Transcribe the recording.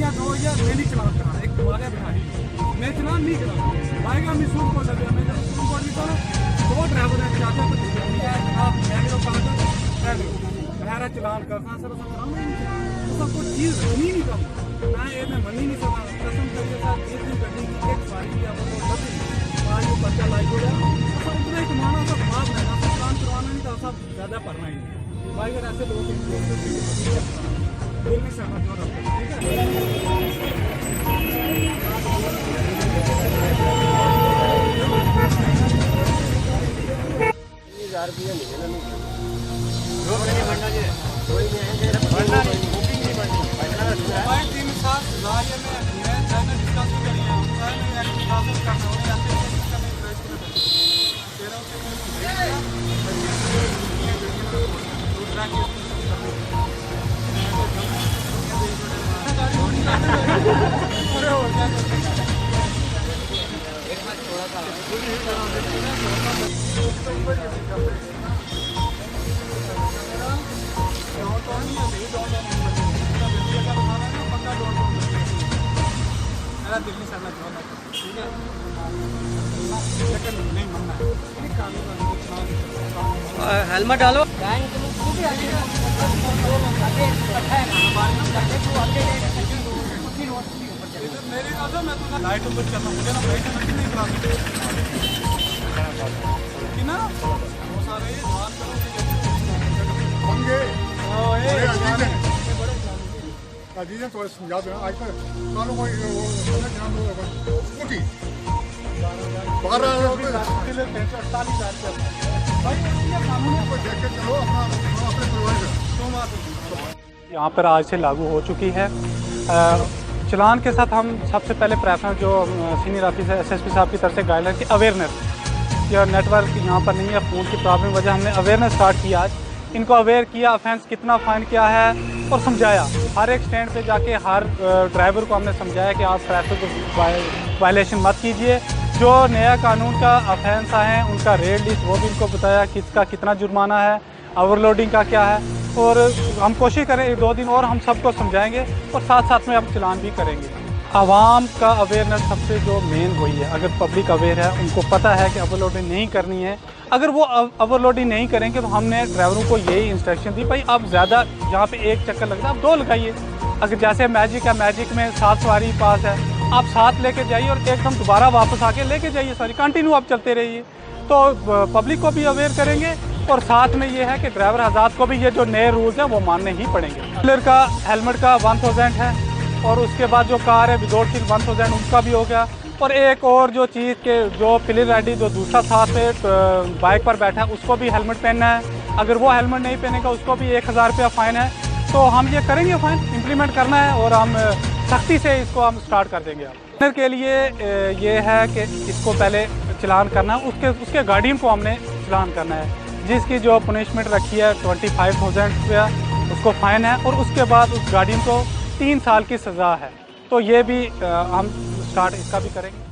मैं दो या मैं नहीं चलान कराना, एक तुम्हारे बिहारी मैं चलान नहीं कराना भाई का मिसूर को लगे मैं जब मिसूर को भी करो दो ड्राइवर है चाचा तो आप मैं मेरे पास मेरा चलान करना सर हम सब कुछ चीज़ रखनी नहीं कम ना ये मैं मनी नहीं सकता कसम करके साथ एक दिन गड्डी की एक सवारी या वो लगी आज वो बच्चा लाइक हो गया सब उतना ही कमाना सब माफ रहना सब काम करवाना नहीं था सब ज़्यादा पढ़ना ही नहीं भाई अगर ऐसे लोग दिल में समझ हो रहा ठीक है 1000 रुपये महीने में रोक नहीं बनना जी कोई नहीं बनना नहीं बुकिंग नहीं बननी भाई 3-7 ये मैं जाना डिस्कस करी है सर मैं एक्चुअली क्लासेस करना है ऐसे इसका मैं प्राइस कर तेरा अरे हो गया एक बार थोड़ा सा दिल्ली से मैं जोड़ ठीक है नहीं मानना है हेलमेट डालो मेरी बात है मैं तो लाइट ऊपर चलता मुझे ना लाइट में नहीं करा कि ना वो सारे बात होंगे करो अजीज थोड़ा समझा दो आज तक कानून कोई ध्यान दो स्कूटी 12,000 रुपये 48,000 भाई ये कानून को देख के चलो अपना अपने परिवार का यहाँ पर आज से लागू हो चुकी है। चलान के साथ हम सबसे पहले प्रेफरेंस जो सीनियर ऑफिसर एसएसपी साहब की तरफ से गाइडलाइन की अवेयरनेस या नेटवर्क यहाँ पर नहीं है फ़ोन की प्रॉब्लम वजह हमने अवेयरनेस स्टार्ट किया आज इनको अवेयर किया ऑफेंस कितना फ़ाइन क्या है और समझाया हर एक स्टैंड पे जाके हर ड्राइवर को हमने समझाया कि आप ट्रैफिक वायलेशन मत कीजिए जो नया कानून का ऑफेंस आए उनका रेट लिस्ट वो भी इनको बताया किसका कितना जुर्माना है ओवरलोडिंग का क्या है और हम कोशिश करें 1-2 दिन और हम सबको समझाएंगे और साथ साथ में हम चलान भी करेंगे। आवाम का अवेयरनेस सबसे जो मेन वही है अगर पब्लिक अवेयर है उनको पता है कि ओवरलोडिंग नहीं करनी है अगर वो ओवरलोडिंग नहीं करेंगे तो हमने ड्राइवरों को यही इंस्ट्रक्शन दी भाई आप ज़्यादा जहाँ पे एक चक्कर लगता है आप 2 लगाइए अगर जैसे मैजिक है मैजिक में 7 सवारी पास है आप 7 लेके जाइए और एकदम दोबारा वापस आके लेके जाइए सॉरी कंटिन्यू आप चलते रहिए तो पब्लिक को भी अवेयर करेंगे और साथ में ये है कि ड्राइवर हज़रात को भी ये जो नए रूल्स हैं वो मानने ही पड़ेंगे। पिलर का हेलमेट का 1000 है और उसके बाद जो कार है विदाउट सीट 1000 उनका भी हो गया और एक और जो चीज़ के जो पिलर रेडी जो दूसरा साथ पे बाइक पर बैठा है उसको भी हेलमेट पहनना है अगर वो हेलमेट नहीं पहनेगा उसको भी 1000 रुपया फ़ाइन है तो हम ये करेंगे फ़ाइन इम्प्लीमेंट करना है और हम सख्ती से इसको हम स्टार्ट कर देंगे। अब के लिए ये है कि इसको पहले चलान करना है उसके गार्डियन को हमने चलान करना है जिसकी जो पनिशमेंट रखी है 25,000 रुपया उसको फ़ाइन है और उसके बाद उस गार्डियन को 3 साल की सज़ा है तो ये भी हम स्टार्ट इसका भी करेंगे।